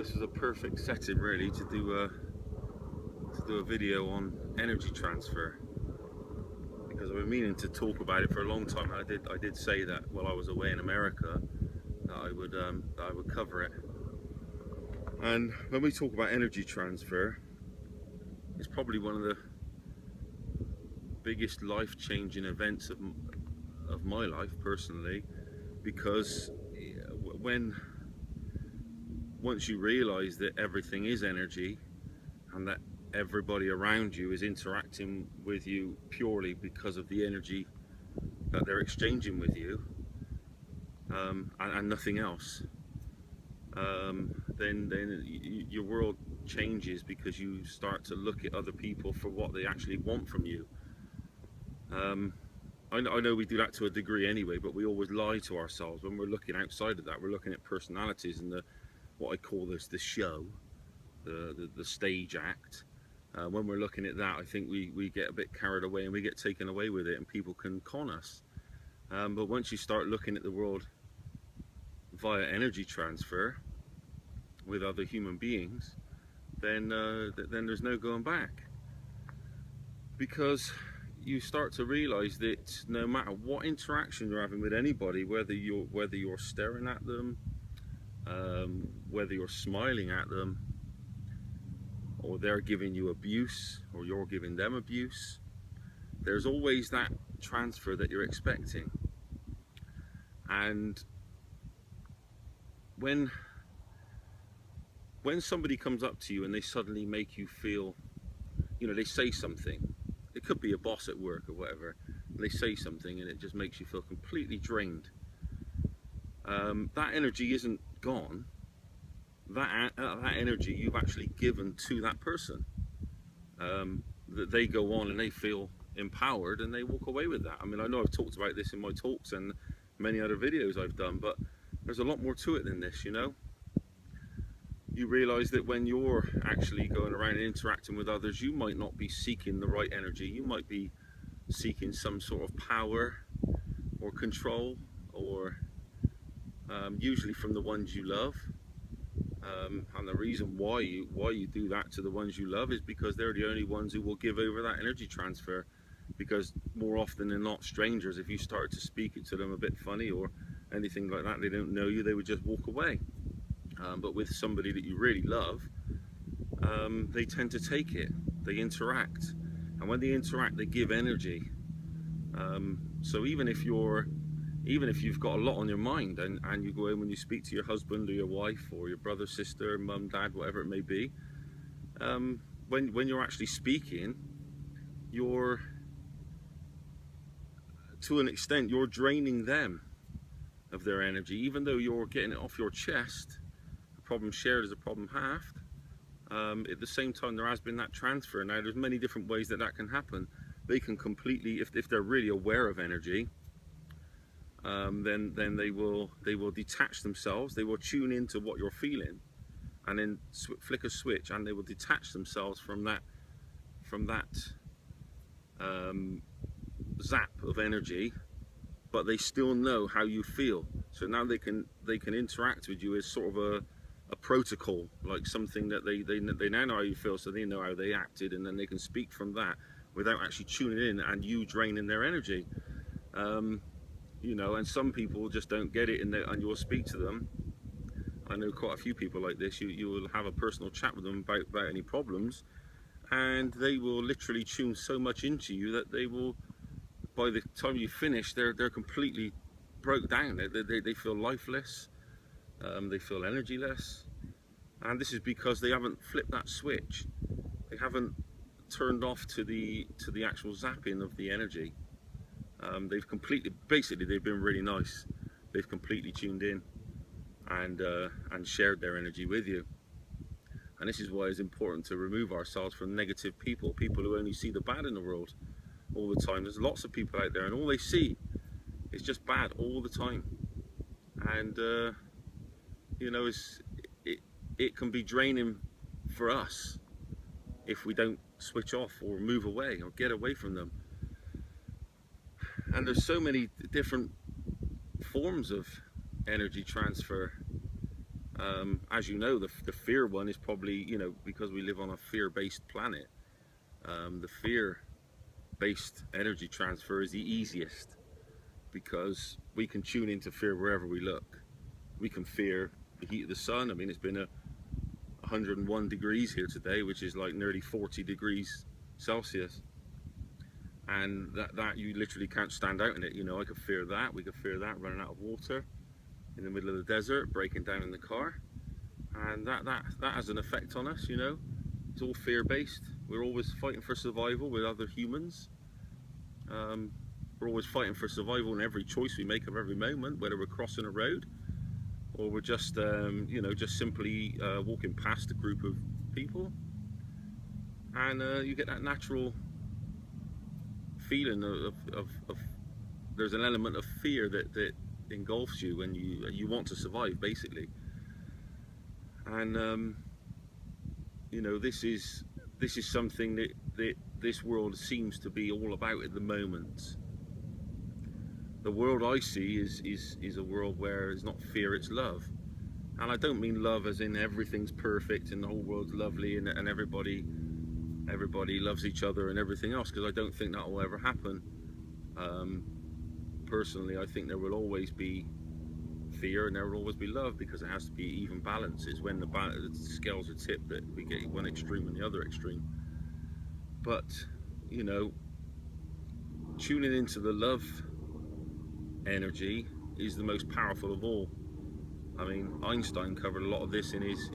this is a perfect setting really to do a video on energy transfer, because I've been meaning to talk about it for a long time. I did say that while I was away in America that I would cover it. And when we talk about energy transfer, it's probably one of the biggest life-changing events of my life personally, because when once you realize that everything is energy and that everybody around you is interacting with you purely because of the energy that they're exchanging with you, and nothing else, then your world changes, because you start to look at other people for what they actually want from you. I know we do that to a degree anyway, but we always lie to ourselves when we're looking outside of that. We're looking at personalities and what I call the show, the stage act. When we're looking at that, I think we get a bit carried away and we get taken away with it, and people can con us. But once you start looking at the world via energy transfer with other human beings, then there's no going back, because you start to realize that no matter what interaction you're having with anybody, whether you're staring at them, whether you're smiling at them, or they're giving you abuse, or you're giving them abuse, there's always that transfer that you're expecting. And when somebody comes up to you and they suddenly make you feel, they say something, it could be a boss at work or whatever, they say something and it just makes you feel completely drained. That energy isn't gone. That energy you've actually given to that person. That they go on and they feel empowered and they walk away with that. I mean, I know I've talked about this in my talks and many other videos I've done, but there's a lot more to it than this, You realize that when you're actually going around and interacting with others, you might not be seeking the right energy. You might be seeking some sort of power or control, or usually from the ones you love. And the reason why you do that to the ones you love is because they're the only ones who will give over that energy transfer. Because more often than not, strangers, if you started to speak it to them a bit funny or anything like that, they don't know you, they would just walk away. But with somebody that you really love, they tend to take it. They interact, and when they interact, they give energy. So even if you've got a lot on your mind, and you go in when you speak to your husband or your wife or your brother, sister, mum, dad, whatever it may be, when you're actually speaking, to an extent, you're draining them of their energy, even though you're getting it off your chest. A problem shared is a problem halved. At the same time, there has been that transfer. Now, there's many different ways that can happen. They can completely, if they're really aware of energy, then they will detach themselves. They will tune into what you're feeling, and then flick a switch, and they will detach themselves from that zap of energy, but they still know how you feel. So now they can interact with you as sort of a protocol, like something that they now know how you feel, so they know how they acted, and then they can speak from that without actually tuning in and you draining their energy. And some people just don't get it, and you'll speak to them. I know quite a few people like this. You will have a personal chat with them about any problems, and they will literally tune so much into you that they will, by the time you finish, they're completely broke down. They feel lifeless. They feel energyless, and this is because they haven't flipped that switch. They haven't turned off to the actual zapping of the energy. They've been really nice. They've completely tuned in and shared their energy with you. And this is why it's important to remove ourselves from negative people who only see the bad in the world all the time. There's lots of people out there, and all they see is just bad all the time. And it can be draining for us if we don't switch off or move away or get away from them. And there's so many different forms of energy transfer. As you know, the fear one is probably, you know, because we live on a fear-based planet, the fear-based energy transfer is the easiest, because we can tune into fear wherever we look. We can fear the heat of the sun. I mean, it's been 101 degrees here today, which is like nearly 40 degrees Celsius. And that you literally can't stand out in it. You know, I could fear that. We could fear that, running out of water in the middle of the desert, breaking down in the car. And that has an effect on us, you know. It's all fear-based. We're always fighting for survival with other humans. We're always fighting for survival in every choice we make of every moment, whether we're crossing a road or we're just, you know, just simply walking past a group of people. And you get that natural feeling of there's an element of fear that engulfs you when you want to survive, basically. And you know, this is something that this world seems to be all about at the moment. The world I see is a world where it's not fear, it's love. And I don't mean love as in everything's perfect and the whole world's lovely and everybody loves each other and everything else, because I don't think that will ever happen. Personally, I think there will always be fear and there will always be love, because it has to be even balance. It's when the scales are tipped that we get one extreme and the other extreme. But, you know, tuning into the love energy is the most powerful of all. I mean, Einstein covered a lot of this in his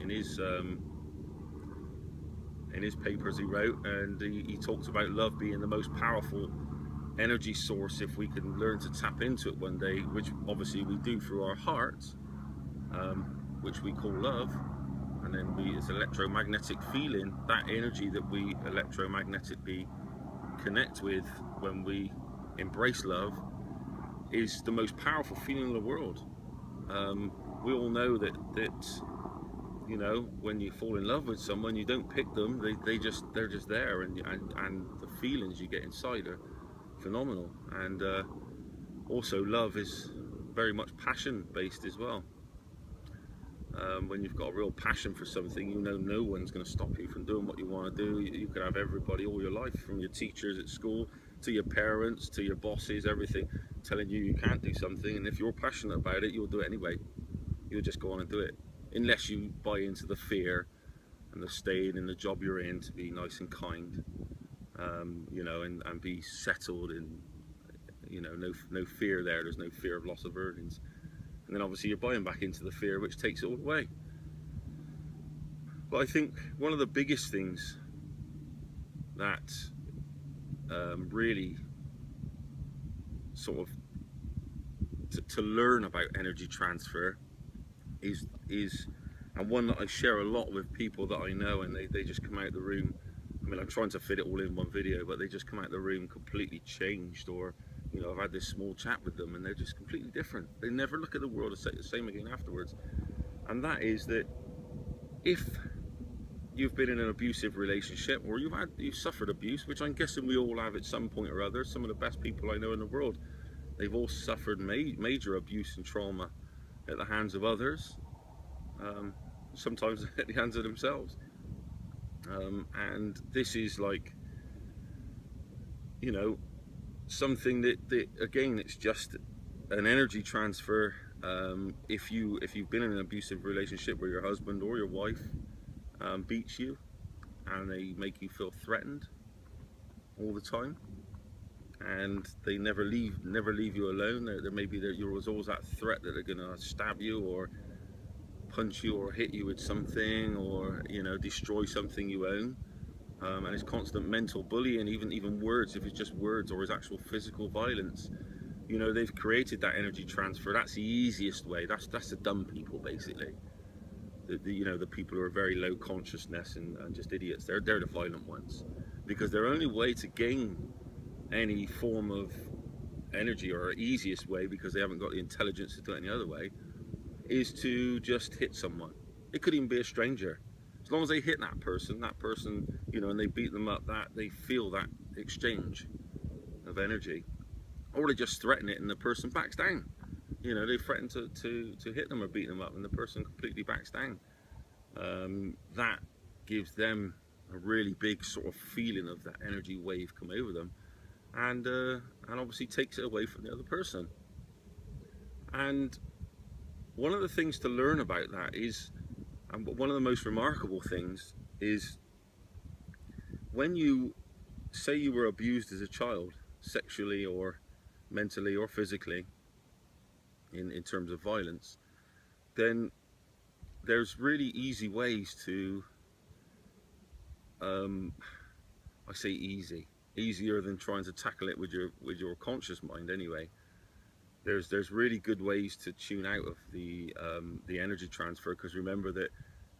papers he wrote, and he talks about love being the most powerful energy source if we can learn to tap into it one day, which obviously we do through our hearts, which we call love. And then it's electromagnetic feeling, that energy that we electromagnetically connect with when we embrace love is the most powerful feeling in the world. We all know that you know, when you fall in love with someone, you don't pick them, they're just there, and the feelings you get inside are phenomenal. And also love is very much passion based as well. When you've got a real passion for something, you know no one's going to stop you from doing what you want to do. You could have everybody all your life, from your teachers at school to your parents to your bosses, everything telling you can't do something, and if you're passionate about it, you'll do it anyway. You'll just go on and do it, unless you buy into the fear and the staying in the job you're in to be nice and kind, you know, and be settled, and you know, no fear there. There's no fear of loss of earnings. And then obviously you're buying back into the fear, which takes it all away. But I think one of the biggest things that really sort of to learn about energy transfer is and one that I share a lot with people that I know, and they just come out of the room. I mean, I'm trying to fit it all in one video, but they just come out of the room completely changed, or you know, I've had this small chat with them and they're just completely different. They never look at the world the same again afterwards. And that is that if you've been in an abusive relationship, or you've suffered abuse, which I'm guessing we all have at some point or other. Some of the best people I know in the world, they've all suffered major abuse and trauma at the hands of others, sometimes at the hands of themselves. And this is like, you know, something that again, it's just an energy transfer. If you've been in an abusive relationship where your husband or your wife beats you and they make you feel threatened all the time, and they never leave you alone, you're always that threat that they're gonna stab you or punch you or hit you with something, or you know, destroy something you own. And it's constant mental bullying, even words, if it's just words, or it's actual physical violence. You know, they've created that energy transfer. That's the easiest way. That's the dumb people, basically. You know, the people who are very low consciousness and just idiots. They're the violent ones, because their only way to gain any form of energy, or easiest way, because they haven't got the intelligence to do it any other way, is to just hit someone. It could even be a stranger. As long as they hit that person, you know, and they beat them up, that they feel that exchange of energy, or they just threaten it and the person backs down. you know, they threaten to hit them or beat them up, and the person completely backs down. That gives them a really big sort of feeling of that energy wave come over them, and obviously takes it away from the other person. And one of the things to learn about that is, and one of the most remarkable things is, when you say you were abused as a child, sexually or mentally or physically, in terms of violence, then there's really easy ways to, I say easy, easier than trying to tackle it with your conscious mind anyway. There's really good ways to tune out of the energy transfer, because remember that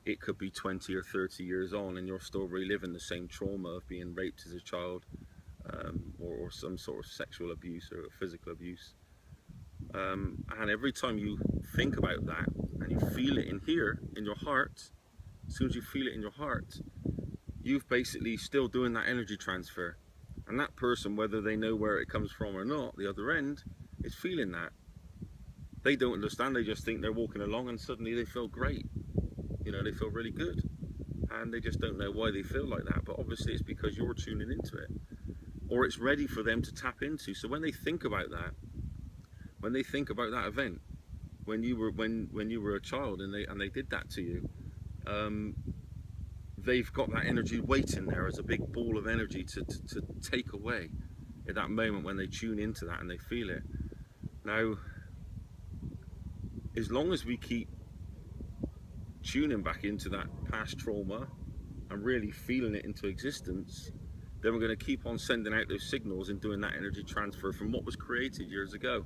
it could be 20 or 30 years on and you're still reliving the same trauma of being raped as a child, or some sort of sexual abuse or physical abuse. And every time you think about that and you feel it in here, in your heart, as soon as you feel it in your heart, you've basically still doing that energy transfer. And that person, whether they know where it comes from or not, the other end, is feeling that. They don't understand, they just think they're walking along and suddenly they feel great. You know, they feel really good. And they just don't know why they feel like that. But obviously it's because you're tuning into it. Or it's ready for them to tap into. So when they think about that, when they think about that event, when you were a child and they did that to you, they've got that energy waiting there as a big ball of energy to take away at that moment when they tune into that and they feel it. Now, as long as we keep tuning back into that past trauma and really feeling it into existence, then we're going to keep on sending out those signals and doing that energy transfer from what was created years ago.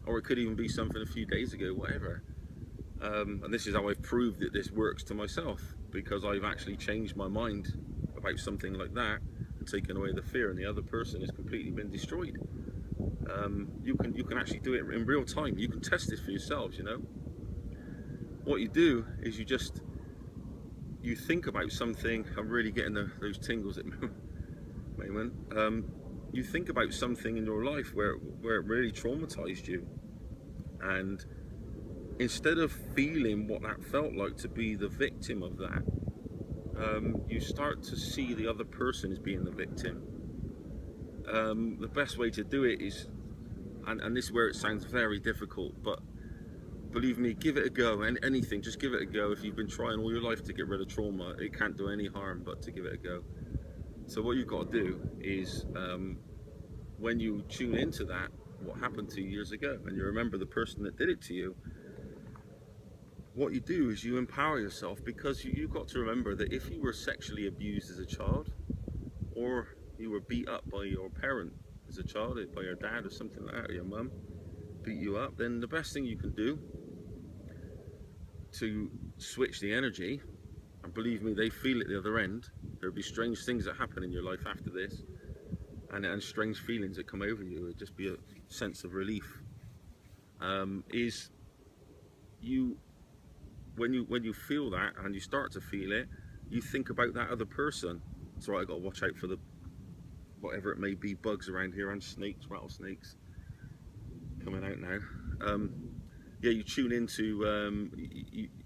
Or it could even be something a few days ago, whatever. And this is how I've proved that this works to myself, because I've actually changed my mind about something like that and taken away the fear, and the other person has completely been destroyed. You can actually do it in real time. You can test this for yourselves, you know. What you do is you think about something. I'm really getting those tingles at the moment. You think about something in your life where it really traumatized you, and instead of feeling what that felt like to be the victim of that, you start to see the other person as being the victim. The best way to do it is, and this is where it sounds very difficult, but believe me, give it a go. And anything, just give it a go. If you've been trying all your life to get rid of trauma, it can't do any harm but to give it a go. So what you've got to do is, when you tune into that, what happened to you years ago, and you remember the person that did it to you, what you do is you empower yourself, because you've got to remember that if you were sexually abused as a child, or you were beat up by your parent as a child, by your dad or something like that, or your mum beat you up, then the best thing you can do to switch the energy, and believe me, they feel it the other end. There'll be strange things that happen in your life after this, and strange feelings that come over you. It'll just be a sense of relief. Is you, when you feel that and you start to feel it, you think about that other person. It's right, I got to watch out for the whatever it may be, bugs around here, and snakes, rattlesnakes coming out now. Yeah, you tune into,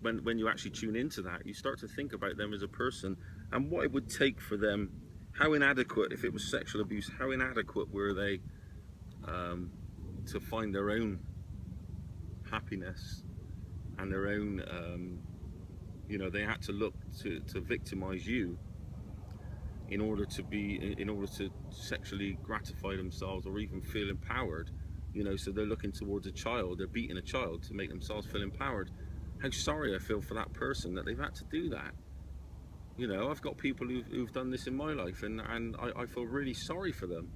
when you actually tune into that, you start to think about them as a person, and what it would take for them, how inadequate, if it was sexual abuse, how inadequate were they to find their own happiness and their own, you know, they had to look to victimize you in order to sexually gratify themselves or even feel empowered. You know, so they're looking towards a child, they're beating a child to make themselves feel empowered. How sorry I feel for that person that they've had to do that. You know, I've got people who've done this in my life, and I feel really sorry for them,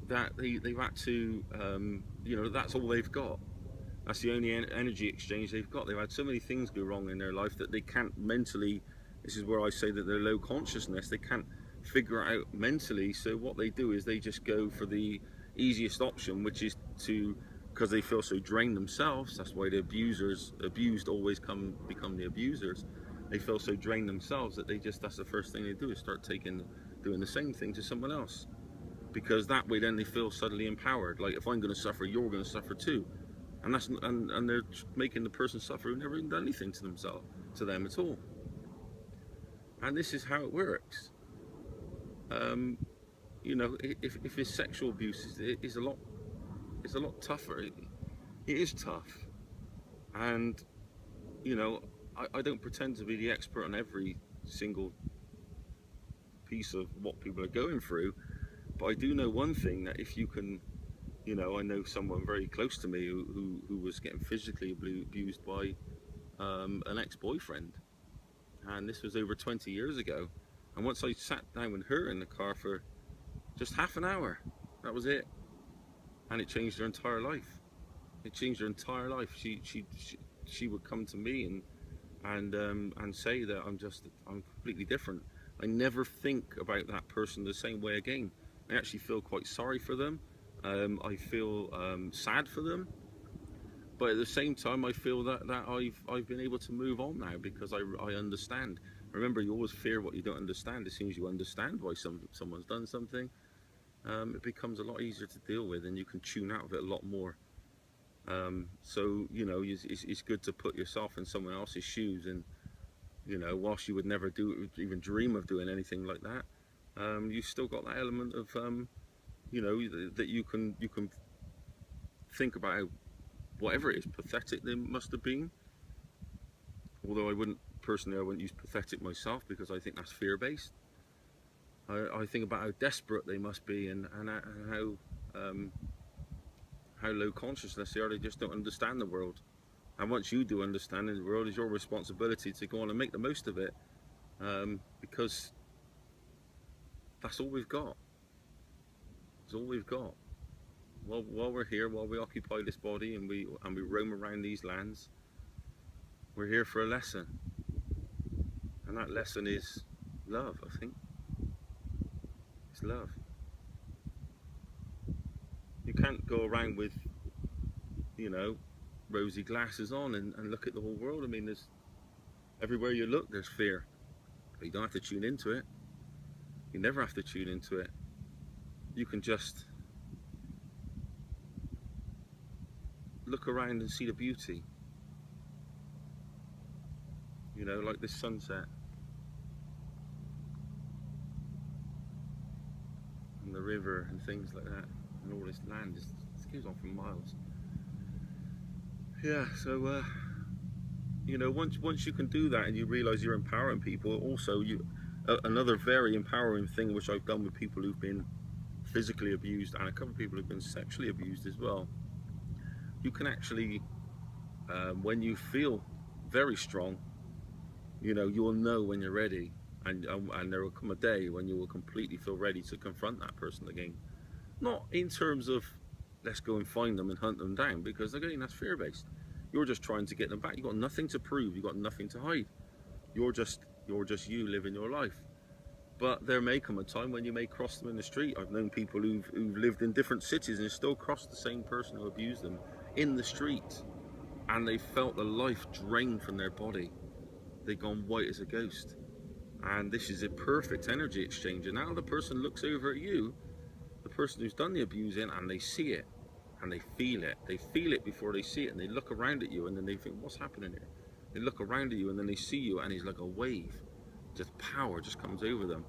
that they've had to, you know, that's all they've got. That's the only energy exchange they've got. They've had so many things go wrong in their life that they can't mentally, this is where I say that they're low consciousness, they can't figure it out mentally. So what they do is they just go for the easiest option, which is to, because they feel so drained themselves, that's why the abused always become the abusers. They feel so drained themselves that that's the first thing they do, is start doing the same thing to someone else, because that way then they feel suddenly empowered. Like, if I'm going to suffer, you're going to suffer too. and and they're making the person suffer who never even done anything to themselves, to them at all. And this is how it works. Um, you know, if it's sexual abuse, is a lot tougher. It is tough, and you know, I don't pretend to be the expert on every single piece of what people are going through, but I do know one thing, that if you can, you know, I know someone very close to me who was getting physically abused by an ex-boyfriend, and this was over 20 years ago. And once I sat down with her in the car for just half an hour, that was it, and it changed her entire life. It changed her entire life. She would come to me and say that I'm completely different. I never think about that person the same way again. I actually feel quite sorry for them. I feel sad for them, but at the same time, I feel that I've been able to move on now, because I understand. Remember, you always fear what you don't understand. As soon as you understand why someone's done something, it becomes a lot easier to deal with, and you can tune out of it a lot more. So you know, it's good to put yourself in someone else's shoes, and you know, whilst you would never even dream of doing anything like that, you've still got that element of you know, that you can think about how, whatever it is, pathetic they must have been. Although I wouldn't use pathetic myself, because I think that's fear-based. I think about how desperate they must be, and how low consciousness they are. They just don't understand the world. And once you do understand the world, it's your responsibility to go on and make the most of it, because that's all we've got. It's all we've got. While we're here, while we occupy this body, and we roam around these lands, we're here for a lesson, and that lesson is love. I think it's love. You can't go around with, you know, rosy glasses on and look at the whole world. I mean, there's everywhere you look, there's fear, but you don't have to tune into it. You never have to tune into it. You can just look around and see the beauty. You know, like this sunset and the river and things like that, and all this land just goes on for miles. Yeah, so you know, once you can do that and you realize you're empowering people, also another very empowering thing which I've done with people who've been physically abused, and a couple of people who've been sexually abused as well, you can actually, when you feel very strong, you know, you will know when you're ready, and there will come a day when you will completely feel ready to confront that person again. Not in terms of let's go and find them and hunt them down, because again, that's fear-based. You're just trying to get them back. You've got nothing to prove. You've got nothing to hide. You're just you living your life. But there may come a time when you may cross them in the street. I've known people who've lived in different cities and still crossed the same person who abused them in the street, and they felt the life drained from their body. They've gone white as a ghost. And this is a perfect energy exchange. And now the person looks over at you, the person who's done the abusing, and they see it. And they feel it. They feel it before they see it, and they look around at you, and then they think, what's happening here? They look around at you, and then they see you, and it's like a wave. Just power just comes over them.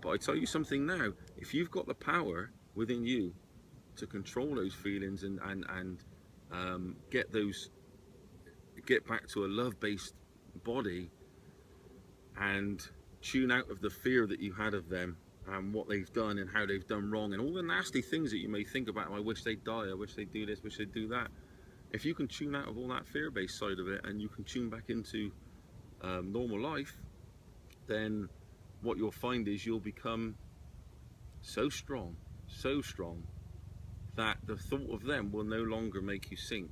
But I tell you something now, if you've got the power within you to control those feelings and get back to a love-based body, and tune out of the fear that you had of them, and what they've done and how they've done wrong, and all the nasty things that you may think about. I wish they'd die, I wish they'd do this, wish they'd do that. If you can tune out of all that fear-based side of it, and you can tune back into normal life, then what you'll find is you'll become so strong, that the thought of them will no longer make you sink.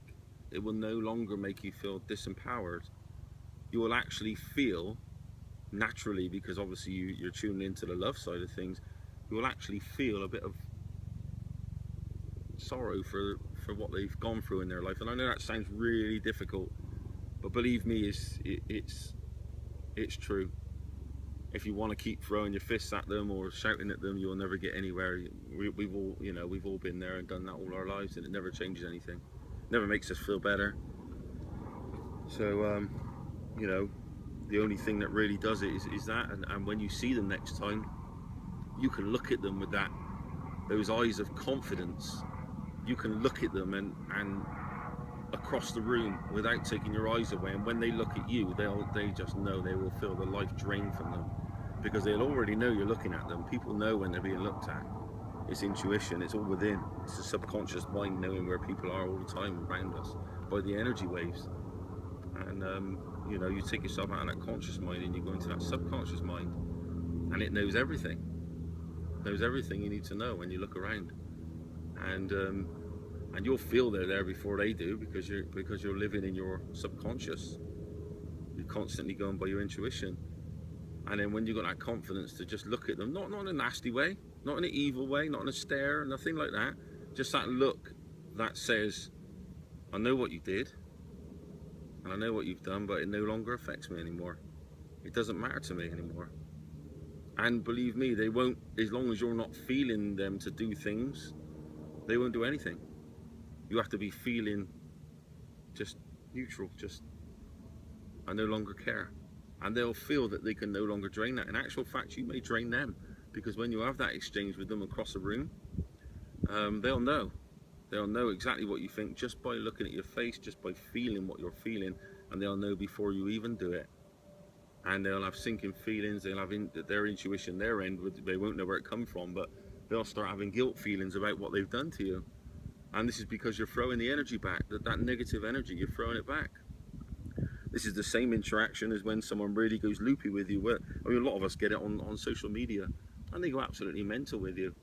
It will no longer make you feel disempowered. You will actually feel naturally, because obviously you're tuning into the love side of things, you will actually feel a bit of sorrow for what they've gone through in their life. And I know that sounds really difficult, but believe me, it's true. If you want to keep throwing your fists at them or shouting at them, you'll never get anywhere. We've all, you know, we've all been there and done that all our lives, and it never changes anything. Never makes us feel better. So you know, the only thing that really does it is that, and when you see them next time, you can look at them with those eyes of confidence. You can look at them and across the room without taking your eyes away, and when they look at you, they just know, they will feel the life drain from them, because they'll already know you're looking at them. People know when they're being looked at. It's intuition, it's all within. It's the subconscious mind knowing where people are all the time around us by the energy waves. And you know, you take yourself out of that conscious mind and you go into that subconscious mind, and it knows everything. It knows everything you need to know when you look around. And you'll feel they're there before they do, because you're living in your subconscious. You're constantly going by your intuition. And then when you've got that confidence to just look at them, not in a nasty way, not in an evil way, not in a stare, nothing like that. Just that look that says, I know what you did, and I know what you've done, but it no longer affects me anymore. It doesn't matter to me anymore. And believe me, they won't, as long as you're not feeling them to do things, they won't do anything. You have to be feeling just neutral, just, I no longer care. And they'll feel that they can no longer drain that. In actual fact, you may drain them, because when you have that exchange with them across the room, they'll know. They'll know exactly what you think just by looking at your face, just by feeling what you're feeling, and they'll know before you even do it. And they'll have sinking feelings, they'll have their intuition, their end, they won't know where it comes from, but they'll start having guilt feelings about what they've done to you. And this is because you're throwing the energy back, that negative energy, you're throwing it back. This is the same interaction as when someone really goes loopy with you. I mean, a lot of us get it on social media, and they go absolutely mental with you.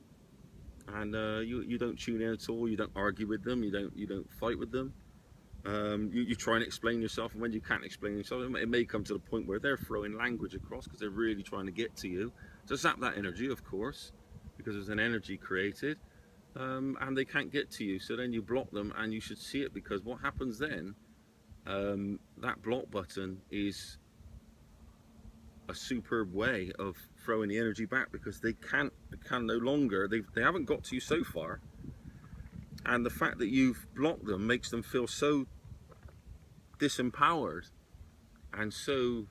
And you don't tune in at all. You don't argue with them. You don't fight with them. You try and explain yourself, and when you can't explain yourself, it may come to the point where they're throwing language across because they're really trying to get to you to zap that energy, of course, because there's an energy created. And they can't get to you, so then you block them, and you should see it, because what happens then, that block button is a superb way of throwing the energy back, because they can no longer, they haven't got to you so far, and the fact that you've blocked them makes them feel so disempowered, and so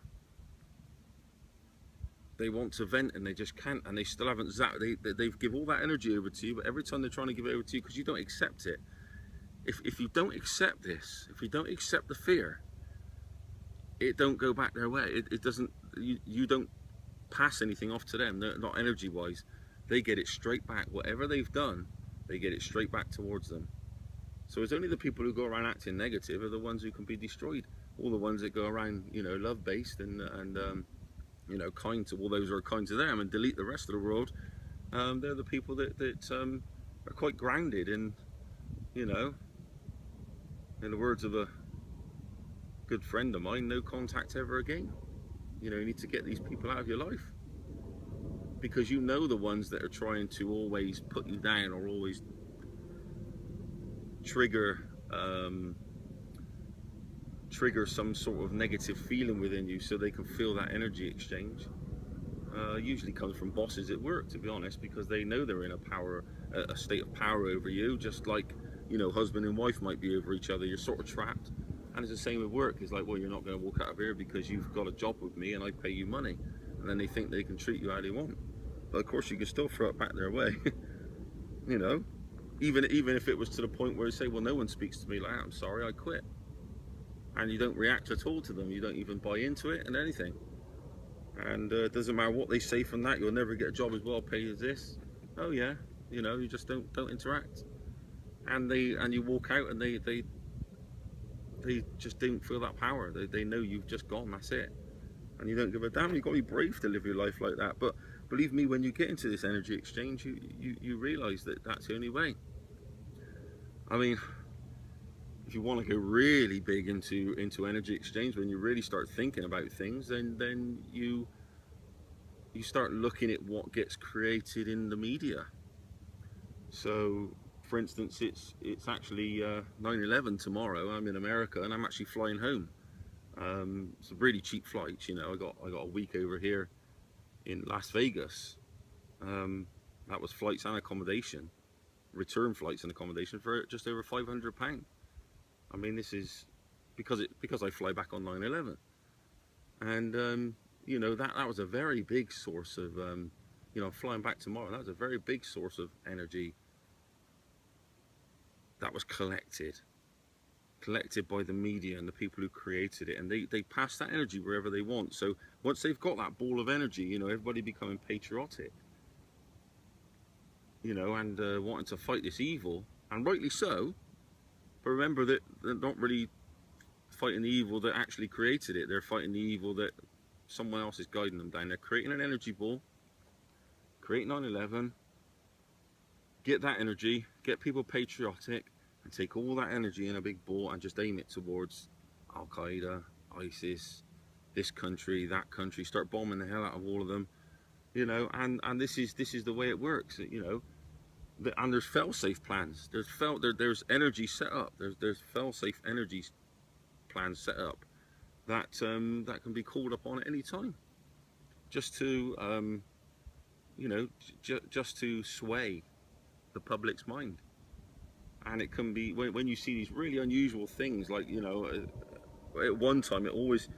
they want to vent and they just can't, and they still haven't zapped. They give all that energy over to you, but every time they're trying to give it over to you, because you don't accept it, if you don't accept this, if you don't accept the fear, it don't go back their way. It doesn't, you don't pass anything off to them, not energy wise. They get it straight back. Whatever they've done, they get it straight back towards them. So it's only the people who go around acting negative are the ones who can be destroyed. All the ones that go around, you know, love based and you know, kind to all those who are kind to them and delete the rest of the world, they're the people that are quite grounded in, you know, in the words of a good friend of mine, no contact ever again. You know, you need to get these people out of your life, because you know the ones that are trying to always put you down or always trigger some sort of negative feeling within you, so they can feel that energy exchange. Usually comes from bosses at work, to be honest, because they know they're in a state of power over you, just like, you know, husband and wife might be over each other. You're sort of trapped, and it's the same with work. It's like, well, you're not going to walk out of here because you've got a job with me and I pay you money, and then they think they can treat you how they want. But of course, you can still throw it back their way. You know, even if it was to the point where you say, well, no one speaks to me like that, I'm sorry, I quit. And you don't react at all to them. You don't even buy into it and anything. And it doesn't matter what they say from that. You'll never get a job as well, pay you this. Oh yeah, you know, you just don't interact. And you walk out, and they just don't feel that power. They know you've just gone. That's it. And you don't give a damn. You've got to be brave to live your life like that. But believe me, when you get into this energy exchange, you realise that that's the only way. I mean, if you want to go really big into energy exchange, when you really start thinking about things, then you start looking at what gets created in the media. So, for instance, it's actually 9/11 tomorrow. I'm in America, and I'm actually flying home. It's a really cheap flight, you know. I got a week over here in Las Vegas. That was flights and accommodation, return flights and accommodation for just over £500. I mean, this is because I fly back on 9/11, and you know, that was a very big source of you know, flying back tomorrow. That was a very big source of energy that was collected by the media and the people who created it, and they pass that energy wherever they want. So once they've got that ball of energy, you know, everybody becoming patriotic, you know, and wanting to fight this evil, and rightly so. But remember that they're not really fighting the evil that actually created it. They're fighting the evil that someone else is guiding them down. They're creating an energy ball, create 9/11, get that energy, get people patriotic, and take all that energy in a big ball and just aim it towards Al Qaeda, ISIS, this country, that country. Start bombing the hell out of all of them, you know. And this is the way it works, you know. And there's fail-safe plans. There's energy set up. There's fail-safe energy plans set up that that can be called upon at any time, just to you know, just to sway the public's mind. And it can be, when you see these really unusual things, like, you know, at one time it always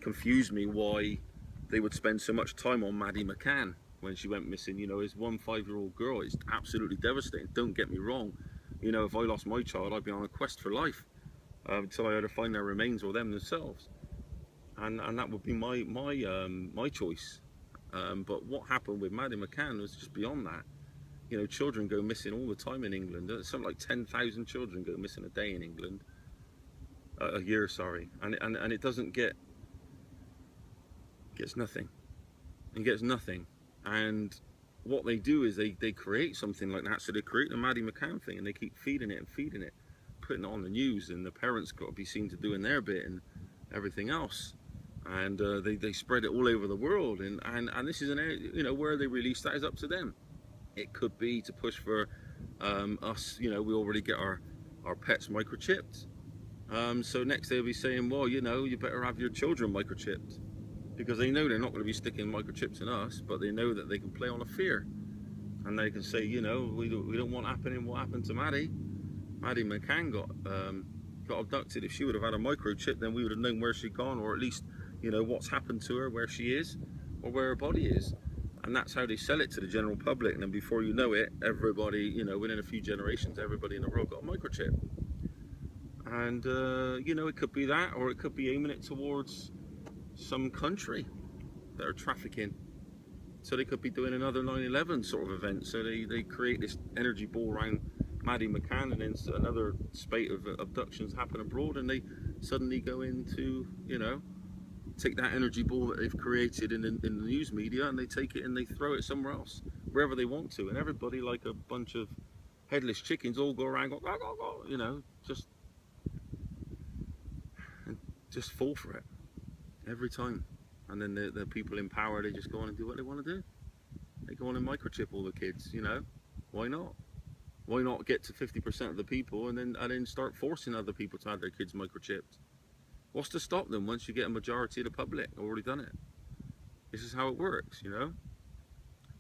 confused me why they would spend so much time on Maddie McCann when she went missing. You know, as one 5-year-old girl, it's absolutely devastating, don't get me wrong. You know, if I lost my child, I'd be on a quest for life until I either find their remains or them themselves, and that would be my choice. But what happened with Maddie McCann was just beyond that. You know, children go missing all the time in England. Something like 10,000 children go missing a day in England, a year, sorry, and it doesn't gets nothing, and gets nothing. And what they do is they create something like that. So they create the Maddie McCann thing, and they keep feeding it and feeding it, putting it on the news, and the parents got to be seen to doing their bit and everything else. And they spread it all over the world, and this is an area, you know, where they release that is up to them. It could be to push for us, you know, we already get our pets microchipped. So next they'll be saying, well, you know, you better have your children microchipped, because they know they're not going to be sticking microchips in us, but they know that they can play on a fear, and they can say, you know, we don't want happening what happened to Maddie. Maddie McCann got abducted. If she would have had a microchip, then we would have known where she'd gone, or at least, you know, what's happened to her, where she is, or where her body is. And that's how they sell it to the general public. And then before you know it, everybody, you know, within a few generations, everybody in the world got a microchip. And, you know, it could be that, or it could be aiming it towards some country that are trafficking. So they could be doing another 9/11 sort of event. So they create this energy ball around Maddie McCann, and then another spate of abductions happen abroad, and they suddenly go into, you know, take that energy ball that they've created in the news media, and they take it and they throw it somewhere else, wherever they want to. And everybody, like a bunch of headless chickens, all go around, go, go, go, go, you know, just fall for it every time. And then the people in power, they just go on and do what they want to do. They go on and microchip all the kids, you know. Why not? Why not get to 50% of the people and then start forcing other people to have their kids microchipped? What's to stop them once you get a majority of the public already done it? This is how it works, you know.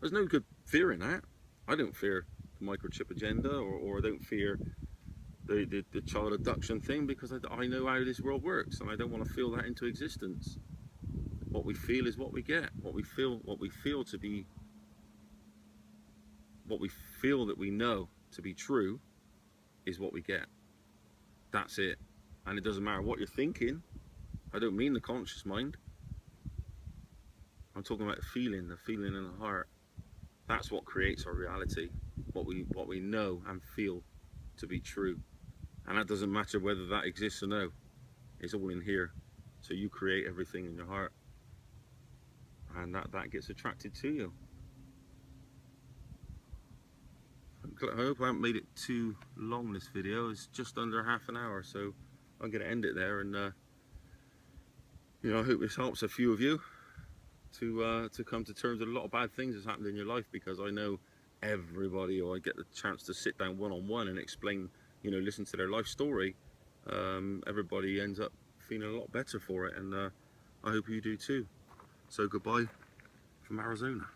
There's no good fear in that. I don't fear the microchip agenda, or I don't fear the child abduction thing, because I know how this world works, and I don't want to feel that into existence. What we feel is what we get. What we feel to be, what we feel that we know to be true is what we get. That's it. And it doesn't matter what you're thinking. I don't mean the conscious mind. I'm talking about the feeling in the heart. That's what creates our reality. What we know and feel to be true. And that doesn't matter whether that exists or no. It's all in here. So you create everything in your heart. And that gets attracted to you. I hope I haven't made it too long, this video. It's just under half an hour, so I'm going to end it there. And you know, I hope this helps a few of you to come to terms with a lot of bad things that's happened in your life, because I know everybody, or I get the chance to sit down one-on-one and explain, you know, listen to their life story, everybody ends up feeling a lot better for it, and I hope you do too. So goodbye from Arizona.